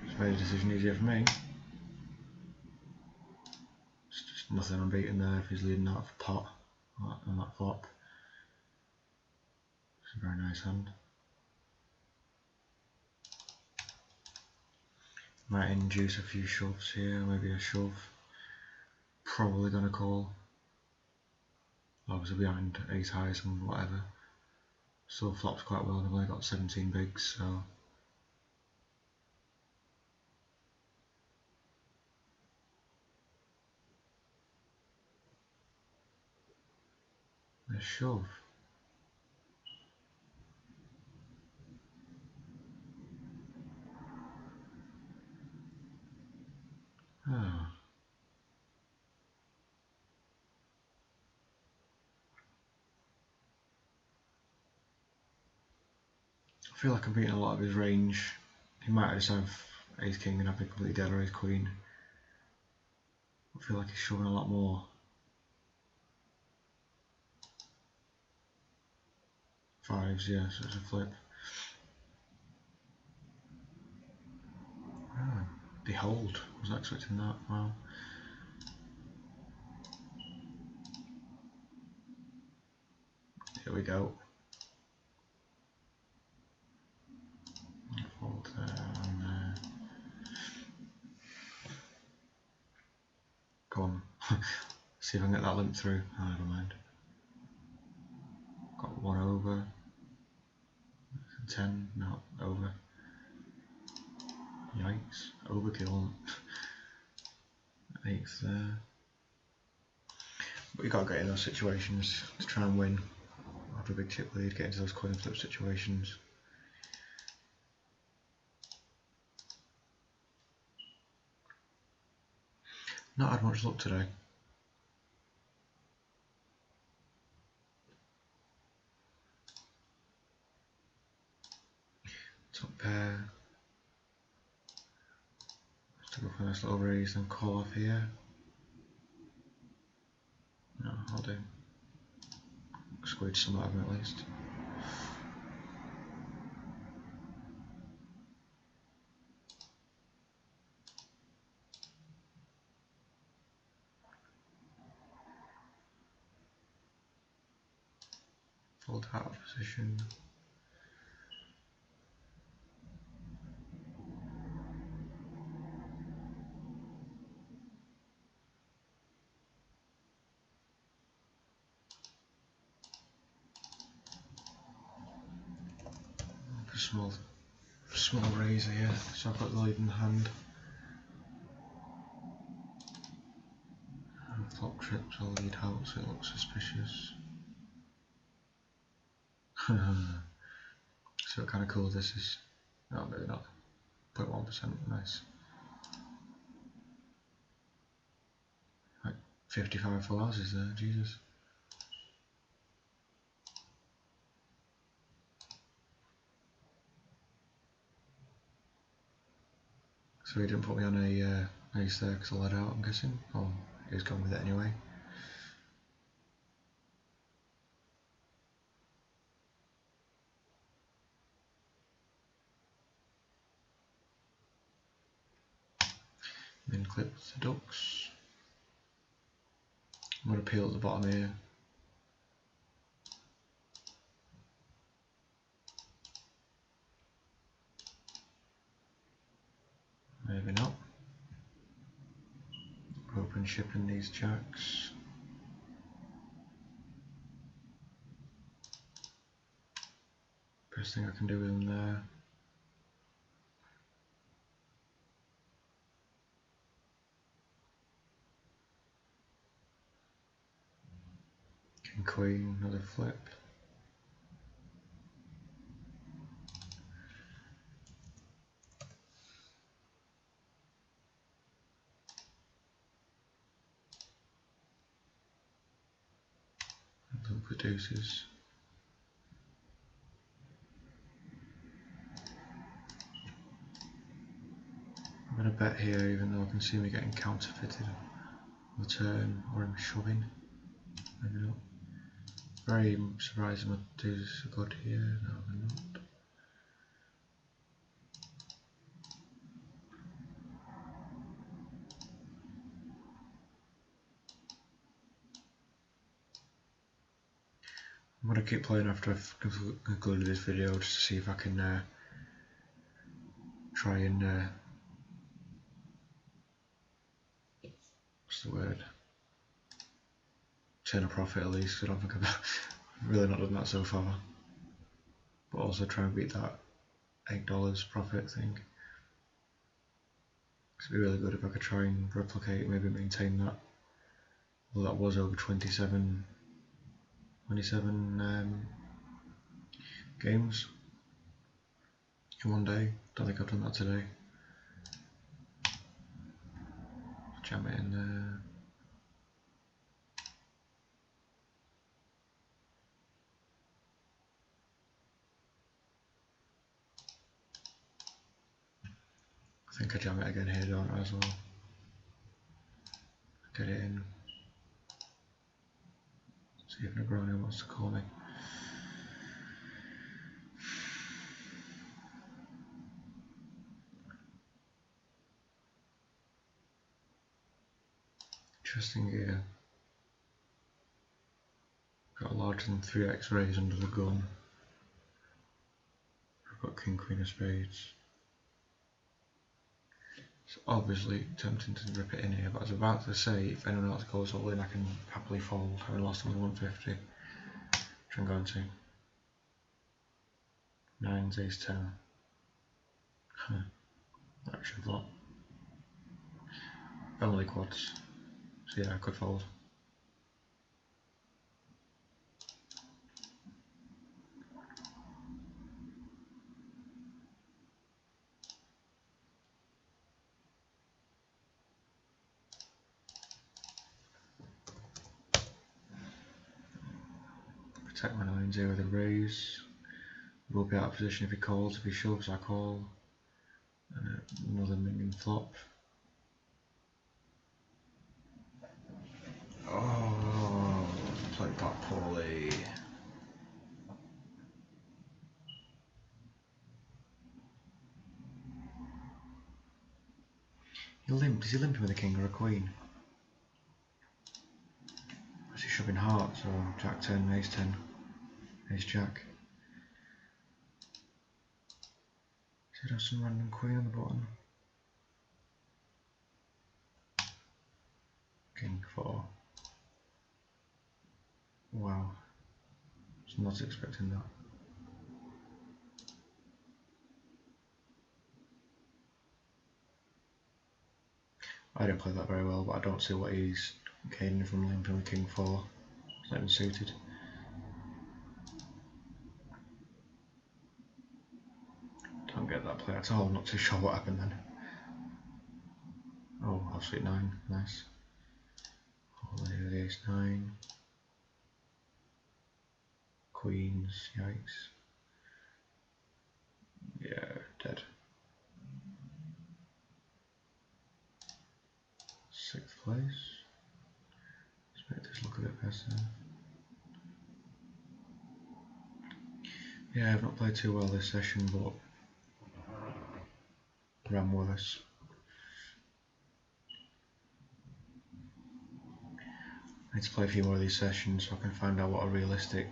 It's made a decision easier for me. It's just nothing I'm beating there if he's leading out of a pot on that flop. It's a very nice hand. Might induce a few shoves here, maybe a shove. Probably gonna call. Obviously behind ace highs and whatever. Still flops quite well, I've only got 17 bigs, so. A shove. Oh. I feel like I'm beating a lot of his range. He might just have ace king and have me completely dead, or ace queen. I feel like he's shoving a lot more. Fives, yeah, so it's a flip. Oh, behold, was I expecting that? Wow. Here we go. Fold there and there. Go on. See if I can get that limp through. Oh, never mind. Got one over. 10, no, over. Yikes, overkill. 8th there. But you gotta get in those situations to try and win. After a big chip lead, get into those coin flip situations. Not had much luck today. Top pair. for a nice little raise, then call off here. No, I'll do. Squeeze some out of him at least. Fold out of position. Small raise here, so I've got the lead in hand. And flop trips, I'll lead out so it looks suspicious. So what kind of cool this is. No, maybe not. 0.1%, nice. Like 55 full houses there, Jesus. So he didn't put me on a ace there because I let out, I'm guessing. Oh, he was going with it anyway. Min clip the ducks. I'm going to peel at the bottom here. Maybe not. Open shipping these jacks. Best thing I can do with them there. King queen, another flip. And look for deuces. I'm going to bet here even though I can see me getting counterfeited on the turn or him shoving. Maybe not. Very surprised my deuces are good here. No, they're not. I'm going to keep playing after I've concluded this video just to see if I can try and what's the word? Turn a profit at least, because I don't think I've really not done that so far. But also try and beat that $8 profit thing. It'd be really good if I could try and replicate, maybe maintain that. Well, that was over 27 games in one day. Don't think I've done that today. Jam it in there. I think I jam it again here, don't I, as well. Get it in. See if Negroni wants to call me. Interesting here. Got a larger than 3x raise under the gun. I've got king, queen of spades. It's obviously tempting to rip it in here, but I was about to say if anyone else goes all in I can happily fold, having lost only 150. Which I'm going to. 9's ace 10. Action flop. Only quads. So yeah, I could fold. Protect my 9s here with a raise. Will be out of position if he calls. If he shoves, I call. And another minion flop. Oh, played that poorly. He limped. Is he limping with a king or a queen? Is he shoving hearts or jack 10, ace 10, ace jack? Does it have some random queen on the bottom? King 4. Wow. I was not expecting that. I didn't play that very well, but I don't see what he's gaining from limping with king 4. It's not even suited. Don't get that play at all. I'm not too sure what happened then. Oh, offsuit 9. Nice. All in with the ace 9. Queens. Yikes. Yeah, dead. 6th place. Let's make this look a bit better. Yeah, I've not played too well this session, but ran worse. I need to play a few more of these sessions so I can find out what a realistic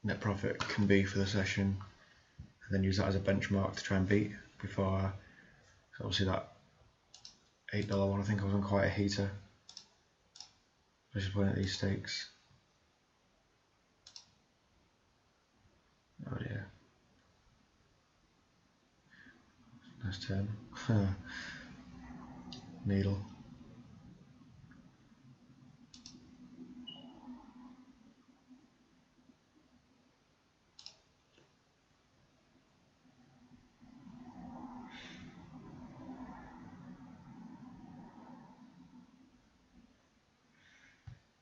net profit can be for the session, and then use that as a benchmark to try and beat before. So obviously that $8 one, I think I was on quite a heater, especially playing at these stakes. Oh dear. Nice turn. Needle.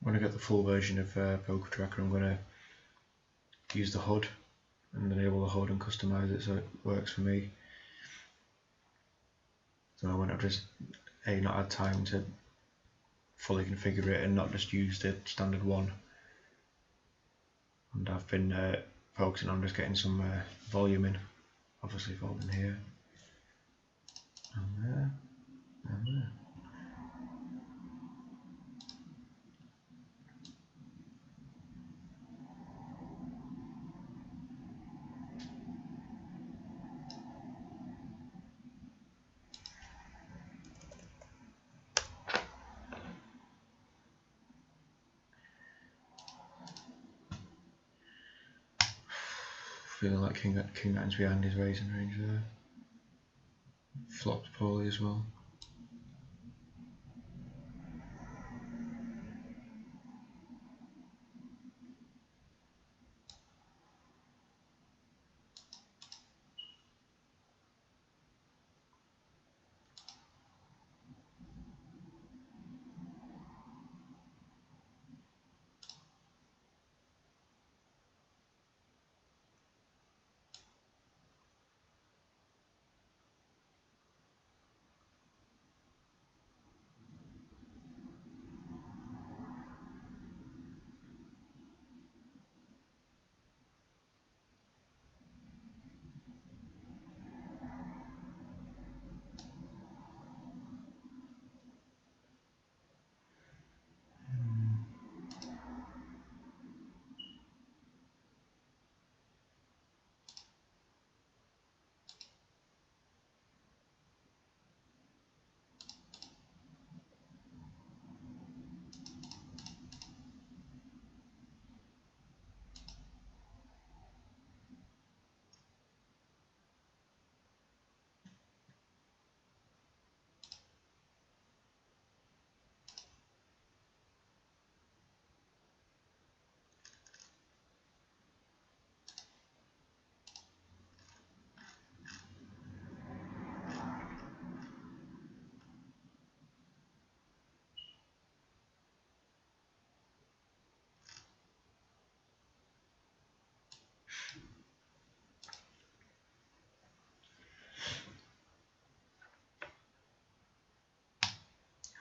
When I get the full version of pokertracker, I'm going to use the HUD and enable the HUD and customize it so it works for me. So I won't have just not had time to fully configure it and not just use the standard one. And I've been focusing on just getting some volume in. Obviously folding here and there and there. Feeling like King 9's behind his raising range there. Flopped poorly as well.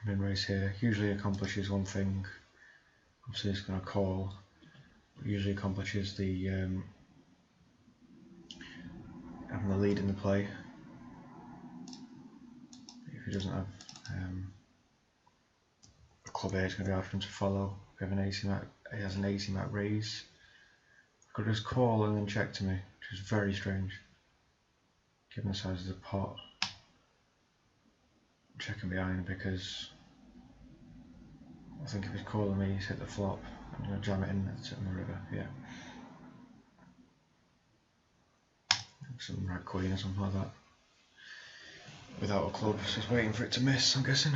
min raise here. Usually accomplishes one thing. Obviously it's going to call. But usually accomplishes the having the lead in the play. If he doesn't have a club A, it's going to be hard for him to follow. If we have an AC mat, he has an AC mat raise. I could just call and then check to me, which is very strange. Given the size of the pot. Checking behind because I think if he's calling me, he's hit the flop. I'm going to jam it in the river, yeah. Some rat queen or something like that. Without a club, so he's waiting for it to miss, I'm guessing.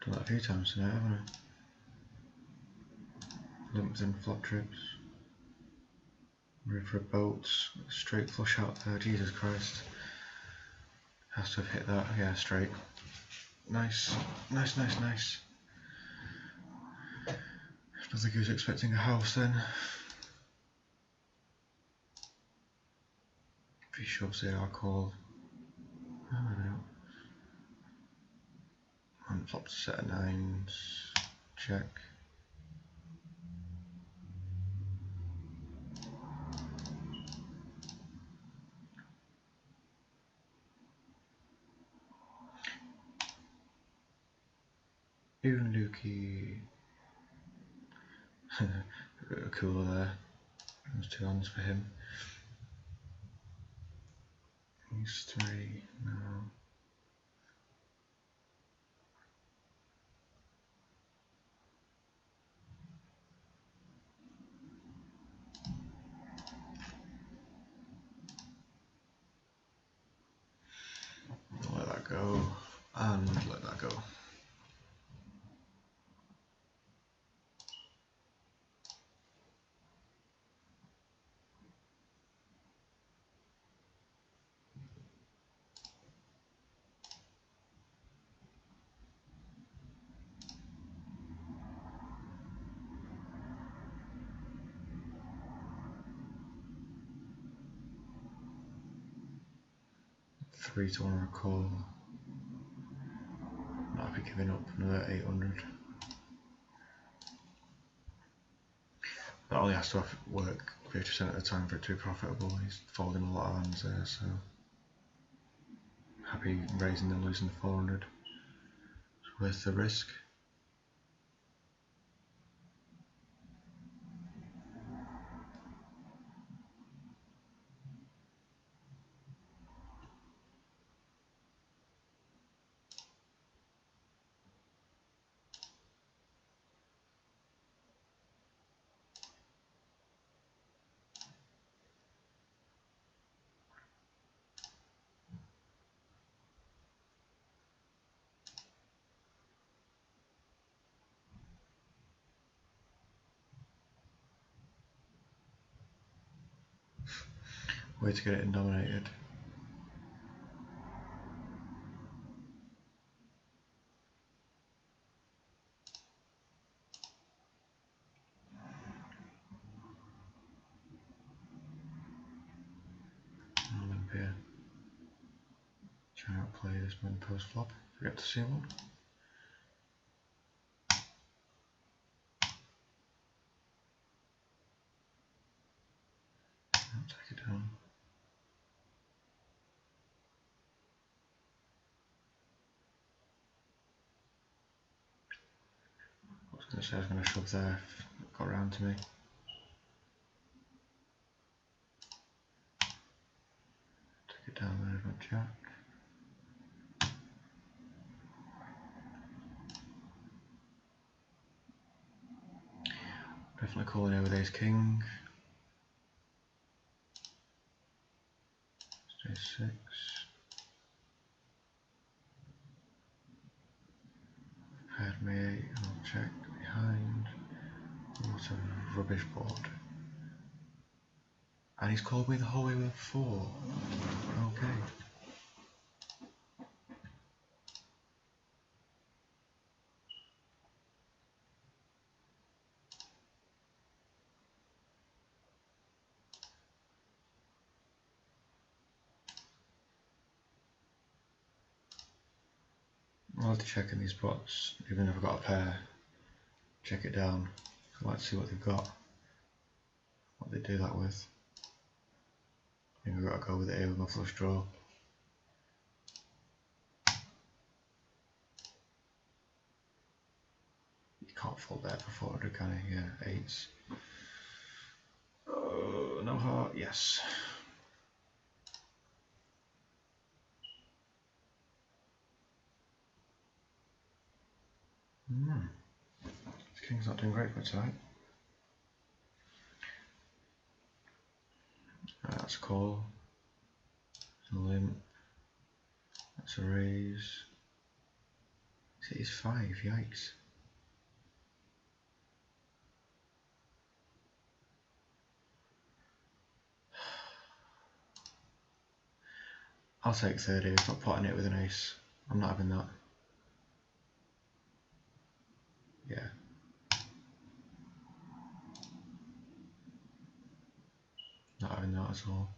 Done that a few times tonight, haven't I? Limped in flop trips. River of boats, straight flush out there, Jesus Christ. Has to have hit that, yeah, straight. Nice, nice, nice, nice. I don't think he was expecting a house then. If he shoves here, I'll call. I don't know. One flop to set of nines. Check. Even Lukey. Cooler there. There's 2 hands for him. He's 3 now. Let that go, and let that go. Three to 1 call. Not happy giving up another 800. But all he has to work 50% of the time for it to be profitable. He's folding a lot of hands there, so happy raising and losing 400. It's worth the risk. Way to get it dominated. Olympia. Try not to play this one post flop. Forget to see one. I'll take it down. I was going to say I was going to shove there if it got around to me. Take it down there, got jack. Definitely calling over ace king. Ace 6. Paired me 8, I'll check behind. It's a rubbish board. And he's called me the whole way with a 4. Okay. I'll have to check in these spots, even if I've got a pair. Check it down. I'd like to see what they've got. What they do that with. I think I've got to go with it here with my flush draw. You can't fold there for 400, can you? Yeah, 8s. Oh, no heart, yes. This king's not doing great for tonight. That's a call. That's a limp. That's a raise. It is 5, yikes. I'll take 30, it's not potting it with an ace. I'm not having that. Yeah. Not having that at all.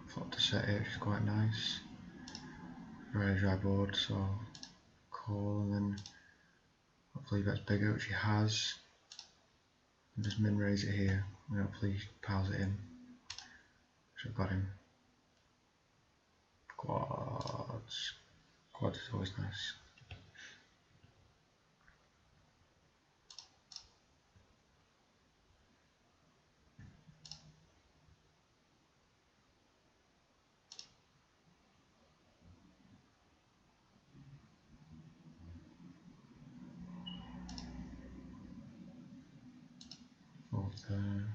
Flop to set it, which is quite nice. Very dry board, so call and then hopefully he bets bigger, which he has. And just min raise it here, and hopefully he piles it in. So I've got him. Quads. Quads is always nice. Fold there.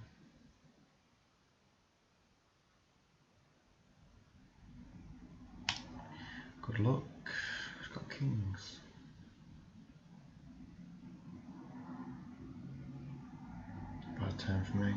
Good luck. He's got kings. Bad turn for me.